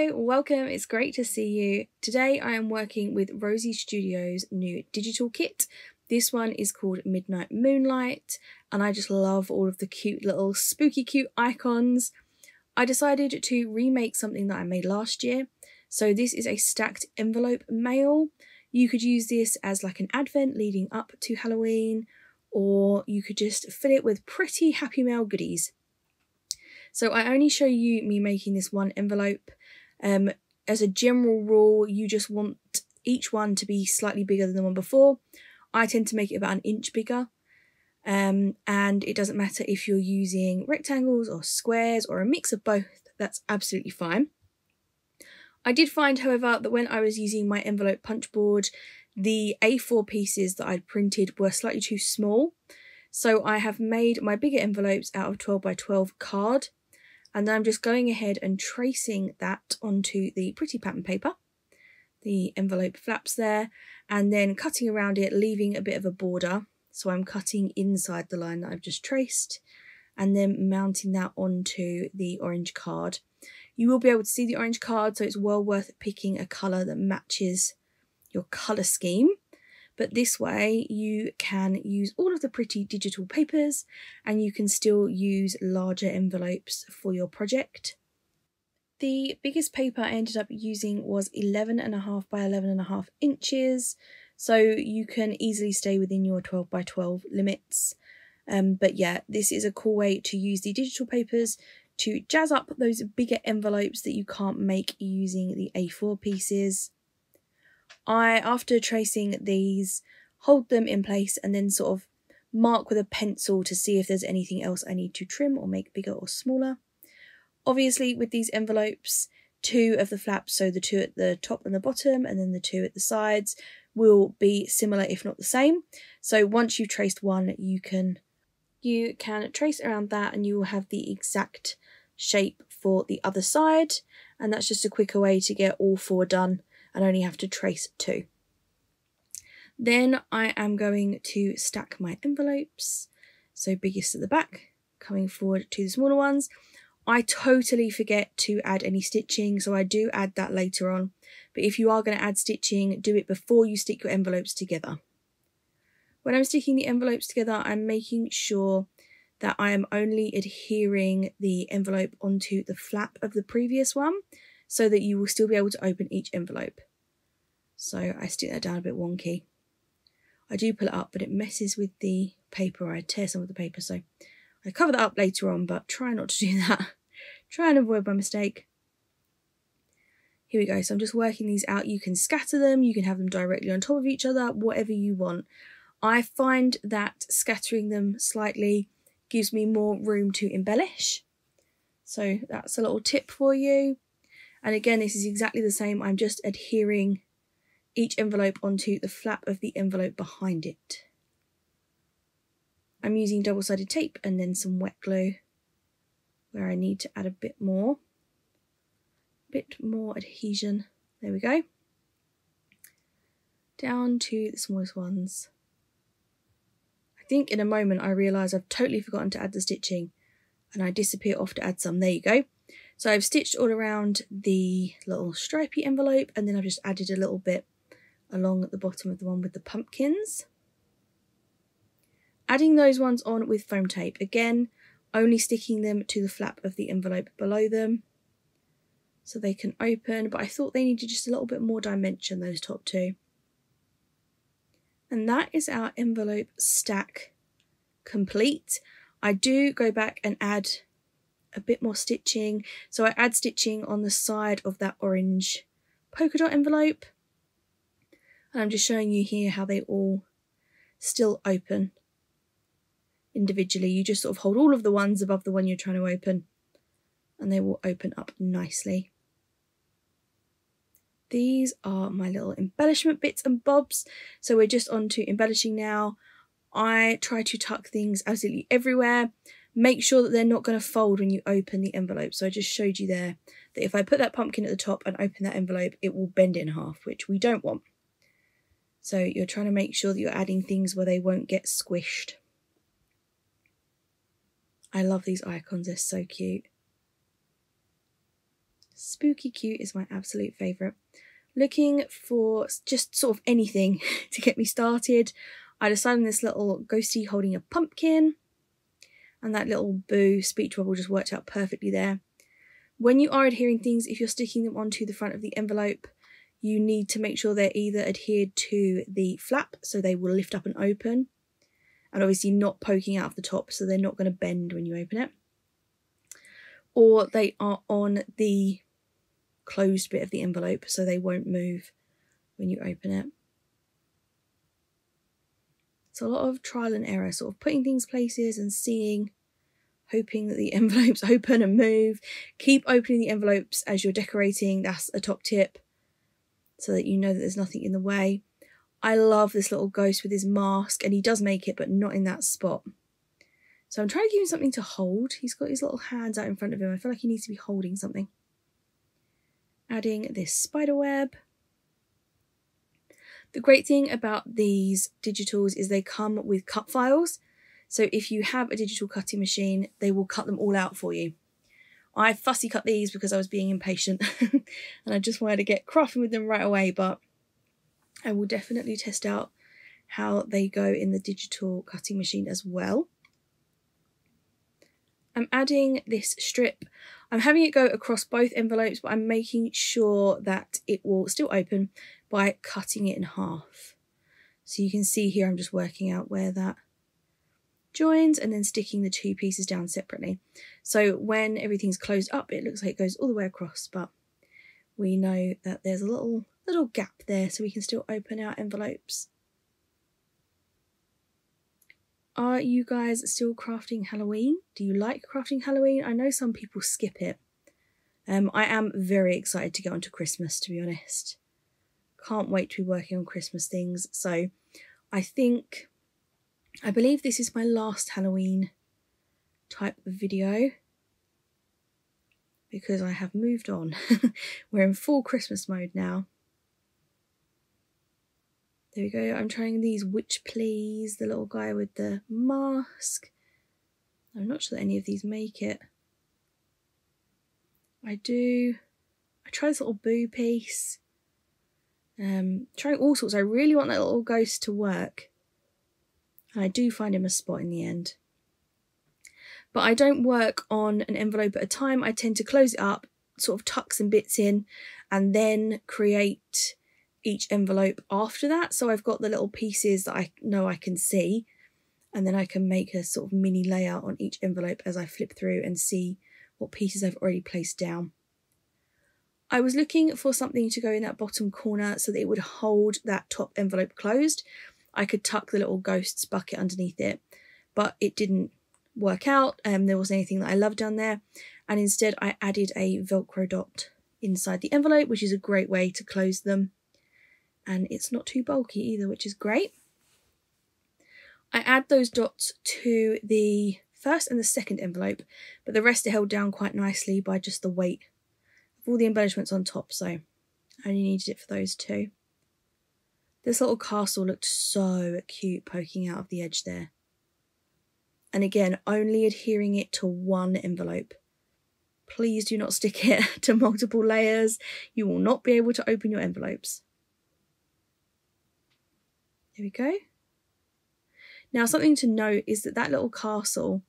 Hello, welcome, it's great to see you. Today I am working with Rosie Studio's new digital kit. This one is called Midnight Moonlight and I just love all of the cute little spooky cute icons. I decided to remake something that I made last year. So this is a stacked envelope mail. You could use this as like an advent leading up to Halloween, or you could just fill it with pretty Happy Mail goodies. So I only show you me making this one envelope. As a general rule, you just want each one to be slightly bigger than the one before. I tend to make it about an inch bigger. And it doesn't matter if you're using rectangles or squares or a mix of both, that's absolutely fine. I did find, however, that when I was using my envelope punch board, the A4 pieces that I'd printed were slightly too small. So I have made my bigger envelopes out of 12 by 12 card. And then I'm just going ahead and tracing that onto the pretty pattern paper, the envelope flaps there, and then cutting around it, leaving a bit of a border. So I'm cutting inside the line that I've just traced and then mounting that onto the orange card. You will be able to see the orange card, so it's well worth picking a colour that matches your colour scheme. But this way you can use all of the pretty digital papers and you can still use larger envelopes for your project. The biggest paper I ended up using was 11.5 by 11.5 inches. So you can easily stay within your 12 by 12 limits. But yeah, this is a cool way to use the digital papers to jazz up those bigger envelopes that you can't make using the A4 pieces. After tracing these, hold them in place and then sort of mark with a pencil to see if there's anything else I need to trim or make bigger or smaller. Obviously with these envelopes, 2 of the flaps, so the 2 at the top and the bottom and then the 2 at the sides, will be similar if not the same. So once you've traced one, you can trace around that and you will have the exact shape for the other side, and that's just a quicker way to get all 4 done and only have to trace 2. Then I am going to stack my envelopes, so biggest at the back, coming forward to the smaller ones. I totally forget to add any stitching, so I do add that later on. But if you are going to add stitching, do it before you stick your envelopes together. When I'm sticking the envelopes together, I'm making sure that I am only adhering the envelope onto the flap of the previous one, so that you will still be able to open each envelope. So I stick that down a bit wonky. I do pull it up, but it messes with the paper. I tear some of the paper, so I cover that up later on, but try not to do that. Try and avoid my mistake. Here we go, so I'm just working these out. You can scatter them, you can have them directly on top of each other, whatever you want. I find that scattering them slightly gives me more room to embellish. So that's a little tip for you. And again, this is exactly the same. I'm just adhering each envelope onto the flap of the envelope behind it. I'm using double-sided tape and then some wet glue where I need to add a bit more adhesion. There we go. Down to the smallest ones. I think in a moment I realise I've totally forgotten to add the stitching and I disappear off to add some. There you go. So I've stitched all around the little stripy envelope and then I've just added a little bit along at the bottom of the one with the pumpkins. Adding those ones on with foam tape. Again, only sticking them to the flap of the envelope below them so they can open, but I thought they needed just a little bit more dimension, those top 2. And that is our envelope stack complete. I do go back and add a bit more stitching. So I add stitching on the side of that orange polka dot envelope. And I'm just showing you here how they all still open individually. You just sort of hold all of the ones above the one you're trying to open and they will open up nicely. These are my little embellishment bits and bobs. So we're just on to embellishing now. I try to tuck things absolutely everywhere. Make sure that they're not going to fold when you open the envelope. So I just showed you there that if I put that pumpkin at the top and open that envelope, it will bend in half, which we don't want. So you're trying to make sure that you're adding things where they won't get squished. I love these icons, they're so cute. Spooky cute is my absolute favourite. Looking for just sort of anything to get me started, I decided on this little ghosty holding a pumpkin, and that little boo speech bubble just worked out perfectly there. When you are adhering things, if you're sticking them onto the front of the envelope, you need to make sure they're either adhered to the flap so they will lift up and open, and obviously not poking out of the top so they're not going to bend when you open it, or they are on the closed bit of the envelope so they won't move when you open it. It's a lot of trial and error, sort of putting things places and seeing, hoping that the envelopes open and move. Keep opening the envelopes as you're decorating, that's a top tip, so that you know that there's nothing in the way. I love this little ghost with his mask, and he does make it, but not in that spot. So I'm trying to give him something to hold. He's got his little hands out in front of him. I feel like he needs to be holding something. Adding this spider web. The great thing about these digitals is they come with cut files. So if you have a digital cutting machine, they will cut them all out for you. I fussy cut these because I was being impatient and I just wanted to get crafting with them right away, but I will definitely test out how they go in the digital cutting machine as well. I'm adding this strip. I'm having it go across both envelopes, but I'm making sure that it will still open by cutting it in half. So you can see here I'm just working out where that joins and then sticking the two pieces down separately. So when everything's closed up, it looks like it goes all the way across, but we know that there's a little gap there so we can still open our envelopes. Are you guys still crafting Halloween? Do you like crafting Halloween? I know some people skip it. I am very excited to get onto Christmas, to be honest. Can't wait to be working on Christmas things. So I believe this is my last Halloween type of video because I have moved on. We're in full Christmas mode now. There we go. I'm trying these Witch Please, the little guy with the mask. I'm not sure that any of these make it. I try this little boo piece. Trying all sorts. I really want that little ghost to work. And I do find him a spot in the end. But I don't work on an envelope at a time. I tend to close it up, sort of tuck some bits in, and then create each envelope after that. So I've got the little pieces that I know I can see, and then I can make a sort of mini layout on each envelope as I flip through and see what pieces I've already placed down. I was looking for something to go in that bottom corner so that it would hold that top envelope closed. I could tuck the little ghost's bucket underneath it, but it didn't work out. There wasn't anything that I loved down there, and instead I added a Velcro dot inside the envelope, which is a great way to close them. And it's not too bulky either, which is great. I add those dots to the first and the second envelope, but the rest are held down quite nicely by just the weight of all the embellishments on top, so I only needed it for those two. This little castle looked so cute poking out of the edge there. And again, only adhering it to one envelope. Please do not stick it to multiple layers. You will not be able to open your envelopes. There we go. Now something to note is that that little castle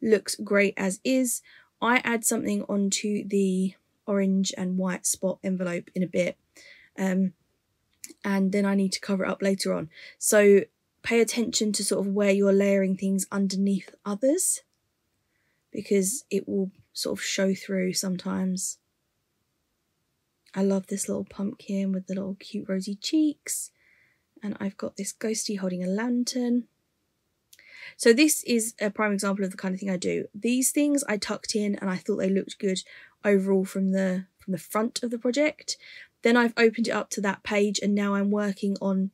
looks great as is. I add something onto the orange and white spot envelope in a bit, and then I need to cover it up later on. So pay attention to sort of where you're layering things underneath others, because it will sort of show through sometimes. I love this little pumpkin with the little cute rosy cheeks. And I've got this ghosty holding a lantern. So this is a prime example of the kind of thing I do. These things I tucked in and I thought they looked good overall from the front of the project. Then I've opened it up to that page, and now I'm working on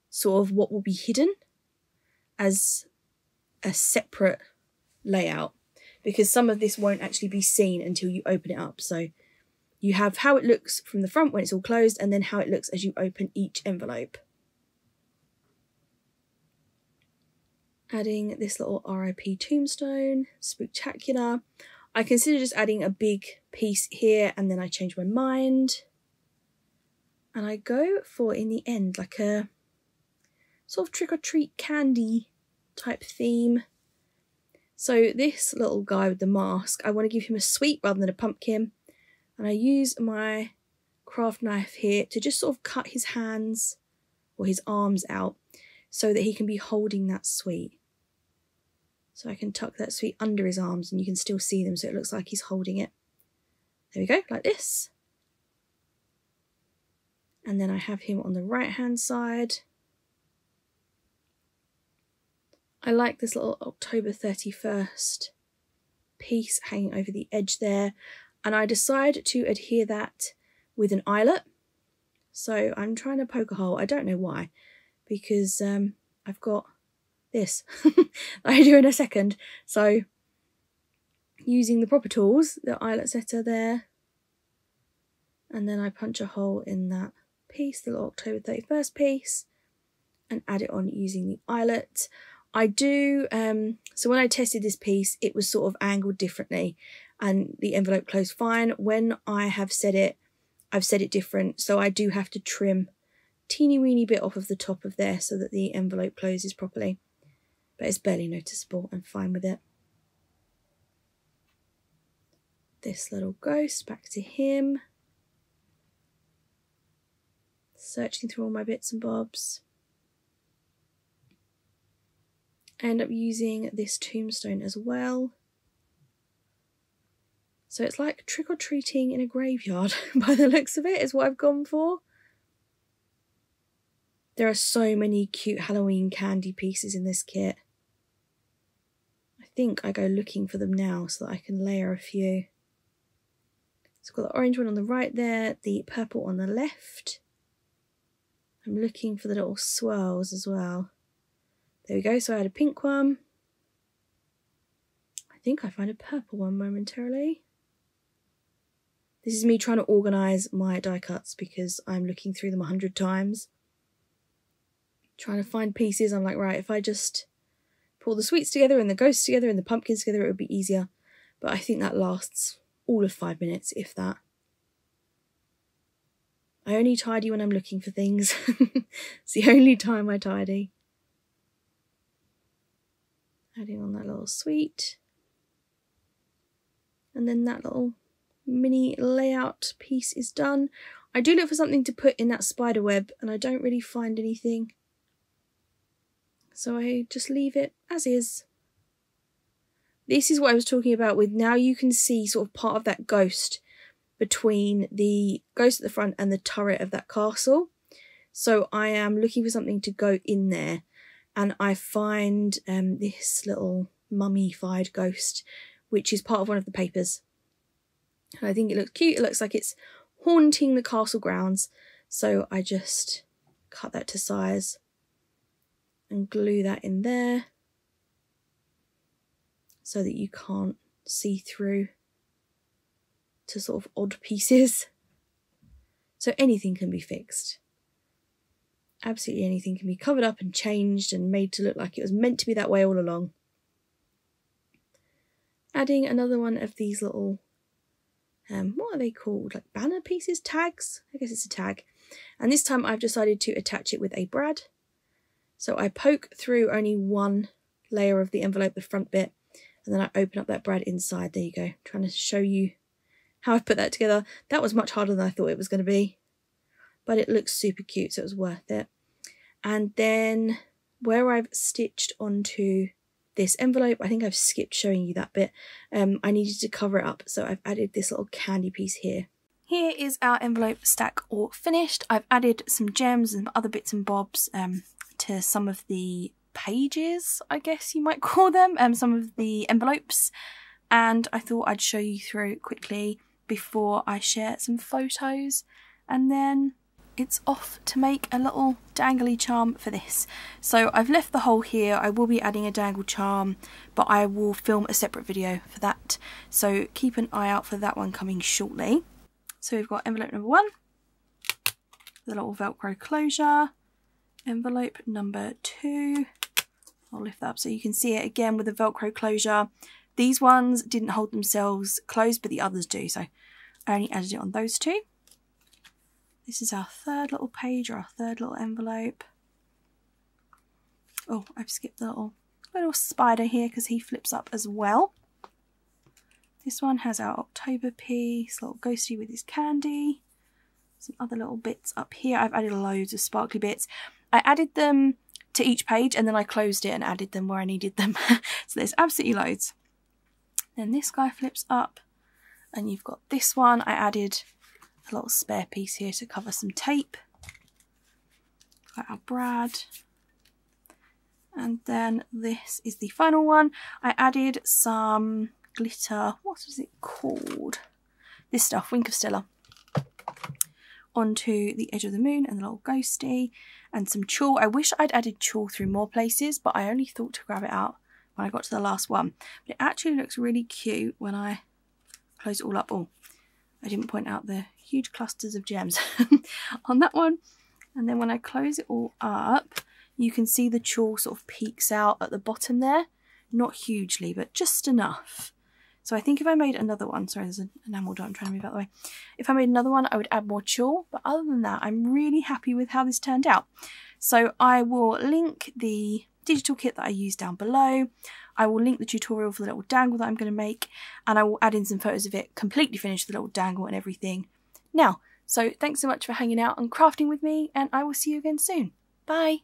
sort of what will be hidden as a separate layout, because some of this won't actually be seen until you open it up. So you have how it looks from the front when it's all closed, and then how it looks as you open each envelope. Adding this little RIP tombstone, spooktacular. I consider just adding a big piece here, and then I change my mind. And I go for, in the end, like a sort of trick-or-treat candy type theme. So this little guy with the mask, I want to give him a sweet rather than a pumpkin. And I use my craft knife here to just sort of cut his hands or his arms out so that he can be holding that sweet. So I can tuck that sweet under his arms and you can still see them, so it looks like he's holding it. There we go, like this. And then I have him on the right hand side. I like this little October 31st piece hanging over the edge there, and I decide to adhere that with an eyelet. So I'm trying to poke a hole. I don't know why, because I've got this that I do in a second. So using the proper tools, the eyelet setter there, and then I punch a hole in that piece, the little October 31st piece, and add it on using the eyelet. I do, so when I tested this piece, it was sort of angled differently and the envelope closed fine. When I have set it, I've set it different, so I do have to trim a teeny weeny bit off of the top of there so that the envelope closes properly. But it's barely noticeable. I'm fine with it. This little ghost, back to him. Searching through all my bits and bobs. I end up using this tombstone as well. So it's like trick-or-treating in a graveyard by the looks of it, is what I've gone for. There are so many cute Halloween candy pieces in this kit. I think I go looking for them now so that I can layer a few. So I've got the orange one on the right there, the purple on the left. I'm looking for the little swirls as well. There we go, so I had a pink one. I think I find a purple one momentarily. This is me trying to organise my die cuts because I'm looking through them 100 times. Trying to find pieces, I'm like, right, if I just pull the sweets together and the ghosts together and the pumpkins together, it would be easier. But I think that lasts all of 5 minutes, if that. I only tidy when I'm looking for things. It's the only time I tidy. Adding on that little sweet. And then that little mini layout piece is done. I do look for something to put in that spider web and I don't really find anything. So I just leave it as is. This is what I was talking about with, now you can see sort of part of that ghost between the ghost at the front and the turret of that castle. So I am looking for something to go in there. And I find this little mummified ghost, which is part of one of the papers. And I think it looks cute. It looks like it's haunting the castle grounds. So I just cut that to size and glue that in there so that you can't see through to sort of odd pieces. So anything can be fixed. Absolutely anything can be covered up and changed and made to look like it was meant to be that way all along. Adding another one of these little, what are they called? Like banner pieces? Tags? I guess it's a tag. And this time I've decided to attach it with a brad. So I poke through only one layer of the envelope, the front bit, and then I open up that brad inside. There you go. I'm trying to show you how I've put that together. That was much harder than I thought it was going to be. But it looks super cute, so it was worth it. And then where I've stitched onto this envelope, I think I've skipped showing you that bit. I needed to cover it up, so I've added this little candy piece here. Here is our envelope stack all finished. I've added some gems and other bits and bobs to some of the pages, I guess you might call them, some of the envelopes. And I thought I'd show you through quickly before I share some photos. And then it's off to make a little dangly charm for this. So I've left the hole here. I will be adding a dangle charm, but I will film a separate video for that. So keep an eye out for that one coming shortly. So we've got envelope number 1, the little Velcro closure. Envelope number 2. I'll lift that up so you can see it again with the Velcro closure. These ones didn't hold themselves closed, but the others do, so I only added it on those two. This is our third little page, or our third little envelope. Oh, I've skipped the little spider here because he flips up as well. This one has our October piece, little ghosty with his candy. Some other little bits up here. I've added loads of sparkly bits. I added them to each page and then I closed it and added them where I needed them. So there's absolutely loads. Then this guy flips up and you've got this one. I added a little spare piece here to cover some tape. Got our Brad. And then this is the final one. I added some glitter, what is it called? This stuff, Wink of Stella, onto the edge of the moon and the little ghosty, and some tulle. I wish I'd added tulle through more places, but I only thought to grab it out when I got to the last one. But it actually looks really cute when I close it all up. Oh, I didn't point out the huge clusters of gems on that one. And then when I close it all up, you can see the tulle sort of peeks out at the bottom there. Not hugely, but just enough. So I think if I made another one, sorry, there's an enamel dot I'm trying to move out of the way. If I made another one, I would add more tulle. But other than that, I'm really happy with how this turned out. So I will link the digital kit that I used down below. I will link the tutorial for the little dangle that I'm going to make. And I will add in some photos of it completely finished, the little dangle and everything now. So thanks so much for hanging out and crafting with me. And I will see you again soon. Bye.